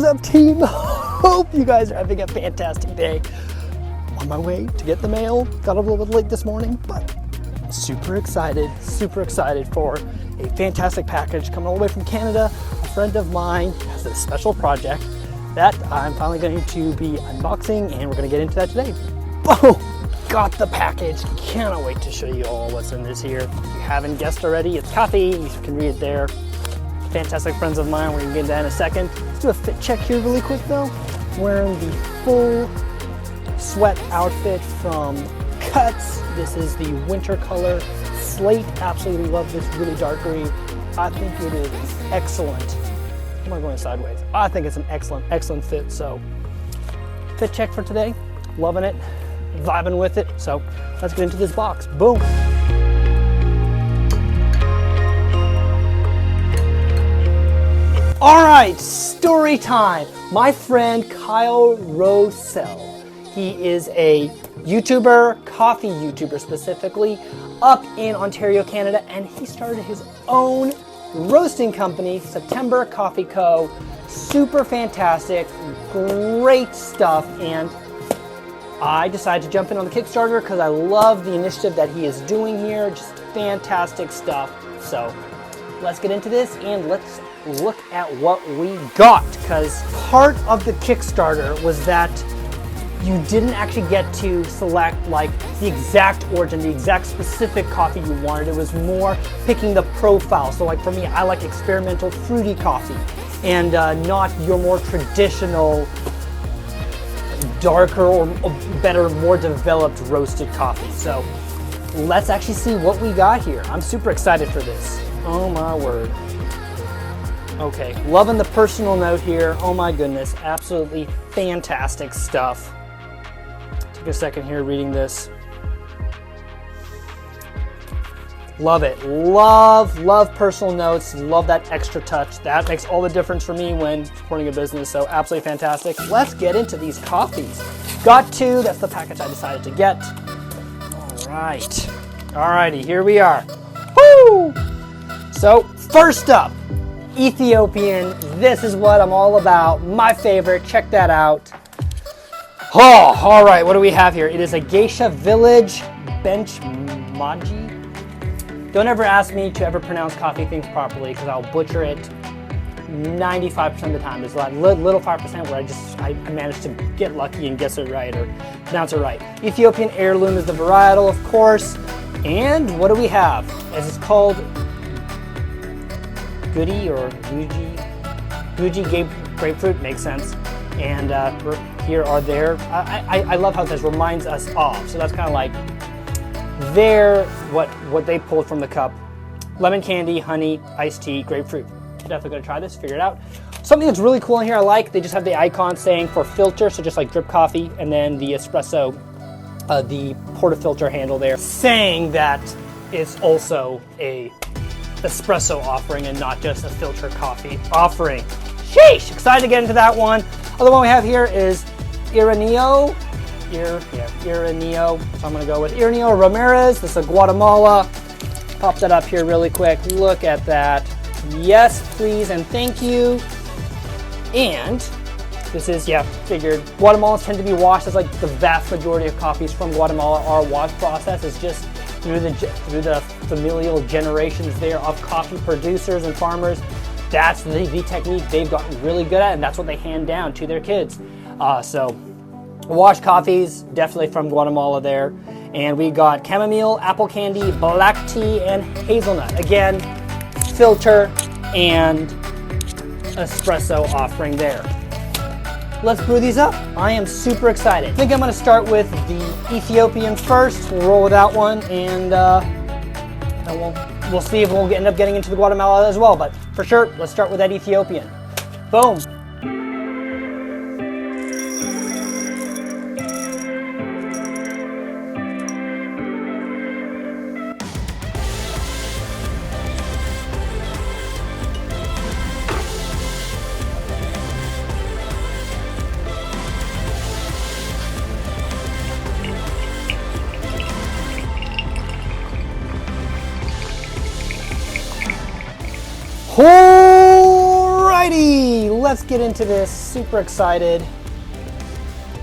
is up, team? Hope you guys are having a fantastic day. I'm on my way to get the mail. Got a little bit late this morning, but super excited for a fantastic package coming all the way from Canada. A friend of mine has a special project that I'm finally going to be unboxing, and we're going to get into that today. Boom! Got the package. Cannot wait to show you all what's in this here. If you haven't guessed already, it's coffee. You can read it there. Fantastic friends of mine. We're going to get into that in a second. Let's do a fit check here really quick though. Wearing the full sweat outfit from Cuts. This is the winter color slate. Absolutely love this really dark green. I think it is excellent. Am I going sideways? I think it's an excellent fit. So fit check for today. Loving it, vibing with it. So let's get into this box. Boom. All right, story time. My friend Kyle Rowsell. He is a YouTuber, coffee YouTuber specifically, up in Ontario, Canada, and he started his own roasting company, September Coffee Co. Super fantastic, great stuff, and I decided to jump in on the Kickstarter because I love the initiative that he is doing here. Just fantastic stuff. So let's get into this and let's look at what we got, because part of the Kickstarter was that you didn't actually get to select like the exact origin, the exact specific coffee you wanted. It was more picking the profile. So like for me, I like experimental fruity coffee and not your more traditional, darker or better, more developed roasted coffee. So let's actually see what we got here. I'm super excited for this. Oh my word. Okay, loving the personal note here. Oh my goodness, absolutely fantastic stuff. Take a second here reading this. Love it. Love personal notes. Love that extra touch. That makes all the difference for me when supporting a business. So absolutely fantastic. Let's get into these coffees. Got two. That's the package I decided to get. All right. Alrighty, here we are. Woo! So first up, Ethiopian. This is what I'm all about. My favorite. Check that out. Oh, all right. What do we have here? It is a Geisha Village Bench Maji. Don't ever ask me to ever pronounce coffee things properly because I'll butcher it 95% of the time. There's a little 5% where I managed to get lucky and guess it right or pronounce it right. Ethiopian Heirloom is the varietal, of course. And what do we have? As it's called, Goody or Guji grapefruit, makes sense. And here are their, I love how it says reminds us of. So that's kind of like what they pulled from the cup. Lemon candy, honey, iced tea, grapefruit. Definitely gonna try this, figure it out. Something that's really cool in here I like, they just have the icon saying for filter, so just like drip coffee, and then the espresso, the portafilter handle there, saying that it's also a espresso offering and not just a filter coffee offering. Sheesh! Excited to get into that one. Other one we have here is Ireneo. Ireneo. So I'm gonna go with Ireneo Ramirez. This is a Guatemala. Pop that up here really quick. Look at that. Yes, please, and thank you. And this is, yeah, figured. Guatemalans tend to be washed, as like the vast majority of coffees from Guatemala are washed process. It's just through the familial generations there of coffee producers and farmers. That's the technique they've gotten really good at, and that's what they hand down to their kids. So washed coffees, definitely from Guatemala there. And we got chamomile, apple candy, black tea, and hazelnut. Again, filter and espresso offering there. Let's brew these up. I am super excited. I think I'm gonna start with the Ethiopian first. We'll roll with that one, and we'll see if we'll end up getting into the Guatemala as well. But for sure, let's start with that Ethiopian. Boom. Alrighty, let's get into this. Super excited.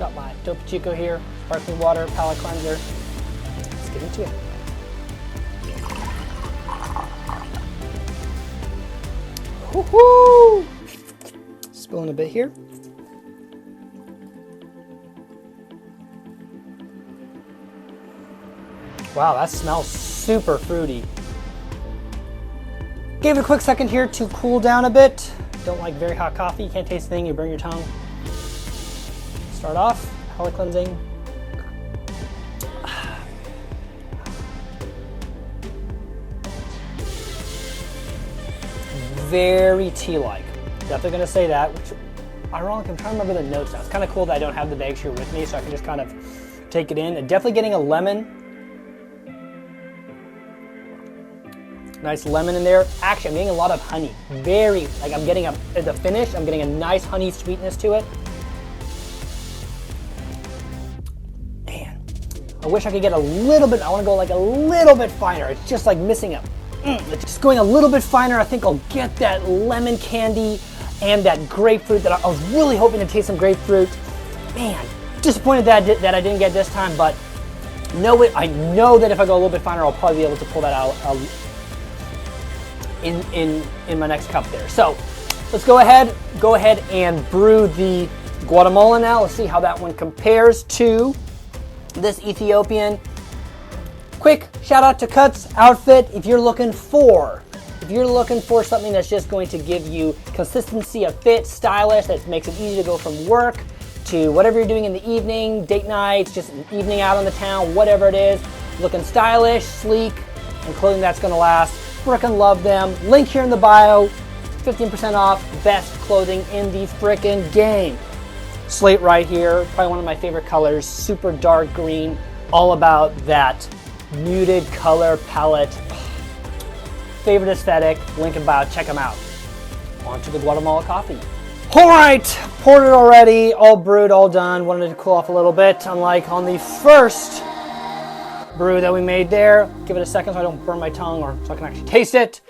Got my Topo Chico here, sparkling water, palate cleanser. Let's get into it. Woohoo! Spilling a bit here. Wow, that smells super fruity. Gave it a quick second here to cool down a bit. Don't like very hot coffee. You can't taste a thing, you burn your tongue. Start off, palate cleansing. Very tea-like. Definitely gonna say that, which, ironic, I'm trying to remember the notes now. It's kind of cool that I don't have the bags here with me, so I can just kind of take it in. And definitely getting a lemon. Nice lemon in there. Actually, I'm getting a lot of honey. Very, like I'm getting the finish, I'm getting a nice honey sweetness to it. Man, I wish I could get a little bit, I wanna go like a little bit finer. It's just like missing a, it's just going a little bit finer. I think I'll get that lemon candy and that grapefruit that I was really hoping to taste some grapefruit. Man, disappointed that I didn't get this time, but I know that if I go a little bit finer, I'll probably be able to pull that out in my next cup there. So let's go ahead and brew the Guatemala now. Let's see how that one compares to this Ethiopian. Quick shout out to Cut's outfit. If you're looking for something that's just going to give you consistency of fit, stylish, that makes it easy to go from work to whatever you're doing in the evening, date nights, just an evening out on the town, whatever it is, looking stylish, sleek, and clothing that's gonna last. Frickin' love them. Link here in the bio. 15% off. Best clothing in the frickin' game. Slate right here. Probably one of my favorite colors. Super dark green. All about that muted color palette. Favorite aesthetic. Link in bio. Check them out. On to the Guatemala coffee. All right. Poured it already. All brewed. All done. Wanted to cool off a little bit. Unlike on the first brew that we made there. Give it a second so I don't burn my tongue or so I can actually taste it.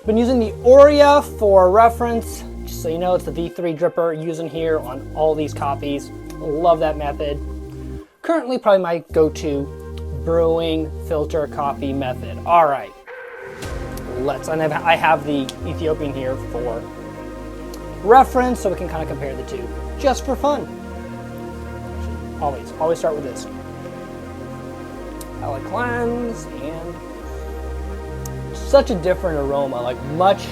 Been using the Oria for reference. Just so you know, it's the V3 dripper using here on all these coffees. Love that method. Currently probably my go-to brewing filter coffee method. All right, I have the Ethiopian here for reference so we can kind of compare the two just for fun. Always start with this. Palate cleanse, and such a different aroma, like much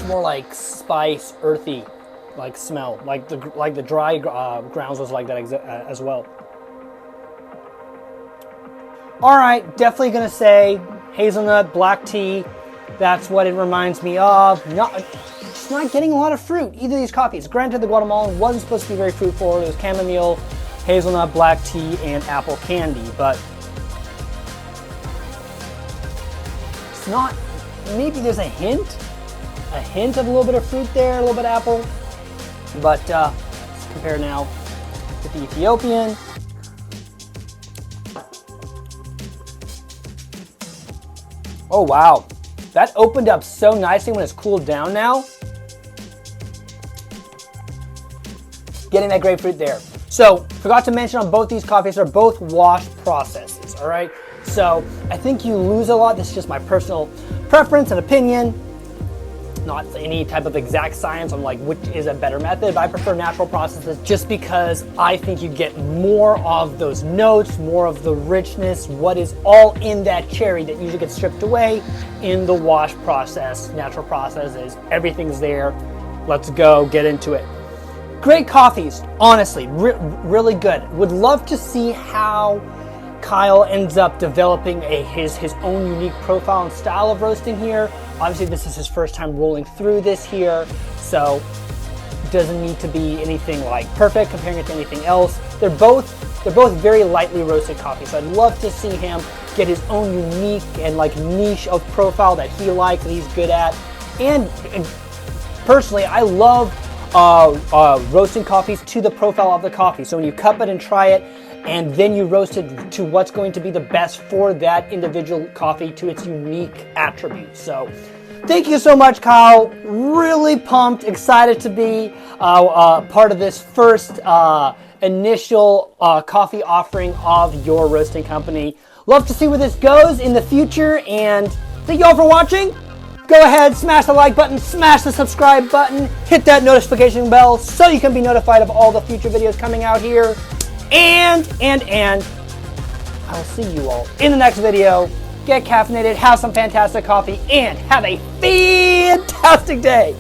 more like spice, earthy, like smell, like the dry grounds was like that as well. All right, definitely gonna say hazelnut, black tea. That's what it reminds me of. Just not getting a lot of fruit. Either of these coffees. Granted, the Guatemalan wasn't supposed to be very fruit forward. It was chamomile, hazelnut, black tea, and apple candy, but not, maybe there's a hint of a little bit of fruit there, a little bit of apple, but let's compare now with the Ethiopian. Oh wow, that opened up so nicely when it's cooled down now. Getting that grapefruit there. So, forgot to mention on both these coffees, they're both wash processes, all right? So I think you lose a lot. This is just my personal preference and opinion. Not any type of exact science on like which is a better method, but I prefer natural processes just because I think you get more of those notes, more of the richness, what is all in that cherry that usually gets stripped away in the wash process. Natural processes, everything's there. Let's go, get into it. Great coffees, honestly, really good. Would love to see how Kyle ends up developing his own unique profile and style of roasting here. Obviously, this is his first time rolling through this here, so doesn't need to be anything like perfect comparing it to anything else. They're both very lightly roasted coffees, so I'd love to see him get his own unique and like niche of profile that he likes, that he's good at. And personally, I love roasting coffees to the profile of the coffee. So when you cup it and try it, and then you roast it to what's going to be the best for that individual coffee to its unique attributes. So Thank you so much, Kyle. Really pumped, excited to be part of this first initial coffee offering of your roasting company. Love to see where this goes in the future, and thank you all for watching. Go ahead, smash the like button, smash the subscribe button, hit that notification bell so you can be notified of all the future videos coming out here. And I will see you all in the next video. Get caffeinated, have some fantastic coffee, and have a fantastic day.